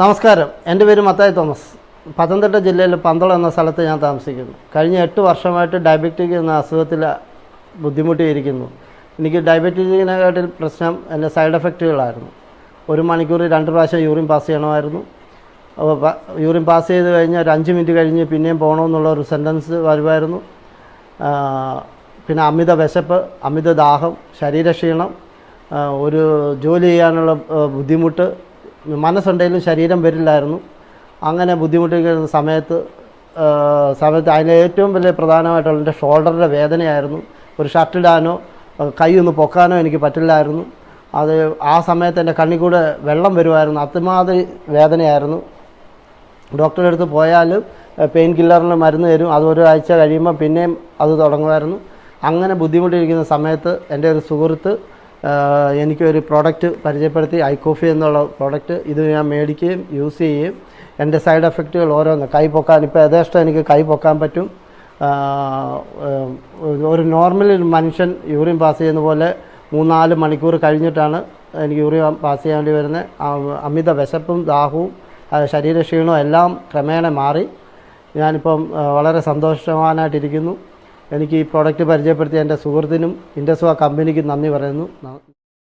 നമസ്കാരം. എൻ്റെ പേര് മത്തായി തോമസ്. പത്തനംതിട്ട ജില്ലയിൽ പന്തളം എന്ന സ്ഥലത്ത് ഞാൻ താമസിക്കുന്നു. കഴിഞ്ഞ 8 വർഷമായിട്ട് ഡയബറ്റിക് എന്ന അസുഖത്തിൽ ബുദ്ധിമുട്ടിയിരിക്കുന്നു. എനിക്ക് ഡയബറ്റിക്കിനെക്കാട്ടിൽ പ്രശ്നം എൻ്റെ സൈഡ് എഫക്റ്റുകളായിരുന്നു. 1 മണിക്കൂർ 2 പ്രാവശ്യം യൂറിൻ പാസ് ചെയ്യണമായിരുന്നു. യൂറിൻ പാസ് ചെയ്ത് കഴിഞ്ഞാൽ ഒരു 5 മിനിറ്റ് കഴിഞ്ഞ് പിന്നെയും പോകണമെന്നുള്ള ഒരു സെൻറ്റൻസ് വരുമായിരുന്നു. പിന്നെ അമിത വിശപ്പ്, അമിത ദാഹം, ശരീരക്ഷീണം, ഒരു ജോലി ചെയ്യാനുള്ള ബുദ്ധിമുട്ട്, മനസ്സുണ്ടെങ്കിലും ശരീരം വരില്ലായിരുന്നു. അങ്ങനെ ബുദ്ധിമുട്ടിക്കുന്ന സമയത്ത് അതിന് ഏറ്റവും വലിയ പ്രധാനമായിട്ടുള്ള എൻ്റെ ഷോൾഡറിൻ്റെ വേദനയായിരുന്നു. ഒരു ഷർട്ടിടാനോ കൈ ഒന്ന് പൊക്കാനോ എനിക്ക് പറ്റില്ലായിരുന്നു. അത് ആ സമയത്ത് എൻ്റെ കണ്ണിൽ കൂടെ വെള്ളം വരുമായിരുന്നു. അത്രമാതിരി വേദനയായിരുന്നു. ഡോക്ടറുടെ അടുത്ത് പോയാൽ പെയിൻ കില്ലറിന് മരുന്ന് തരും. അത് ഒരാഴ്ച കഴിയുമ്പോൾ പിന്നെയും അത് തുടങ്ങുമായിരുന്നു. അങ്ങനെ ബുദ്ധിമുട്ടിയിരിക്കുന്ന സമയത്ത് എൻ്റെ ഒരു സുഹൃത്ത് എനിക്കൊരു പ്രോഡക്റ്റ് പരിചയപ്പെടുത്തി, ഐക്കോഫി എന്നുള്ള പ്രോഡക്റ്റ്. ഇത് ഞാൻ മേടിക്കുകയും യൂസ് ചെയ്യുകയും എൻ്റെ സൈഡ് എഫക്റ്റുകൾ ഓരോന്ന് കൈ പൊക്കാൻ, ഇപ്പോൾ യഥേഷ്ടം എനിക്ക് കൈ പൊക്കാൻ പറ്റും. ഒരു നോർമൽ മനുഷ്യൻ യൂറിൻ പാസ് ചെയ്യുന്ന പോലെ 3-4 മണിക്കൂർ കഴിഞ്ഞിട്ടാണ് എനിക്ക് യൂറിൻ പാസ് ചെയ്യാൻ വേണ്ടി വരുന്നത്. അമിത വിശപ്പും ദാഹവും ശരീരക്ഷീണവും എല്ലാം ക്രമേണ മാറി. ഞാനിപ്പം വളരെ സന്തോഷവാനായിട്ടിരിക്കുന്നു. എനിക്ക് ഈ പ്രോഡക്റ്റ് പരിചയപ്പെടുത്തിയ എൻ്റെ സുഹൃത്തിനും ഇൻഡസ്വാ കമ്പനിക്കും നന്ദി പറയുന്നു.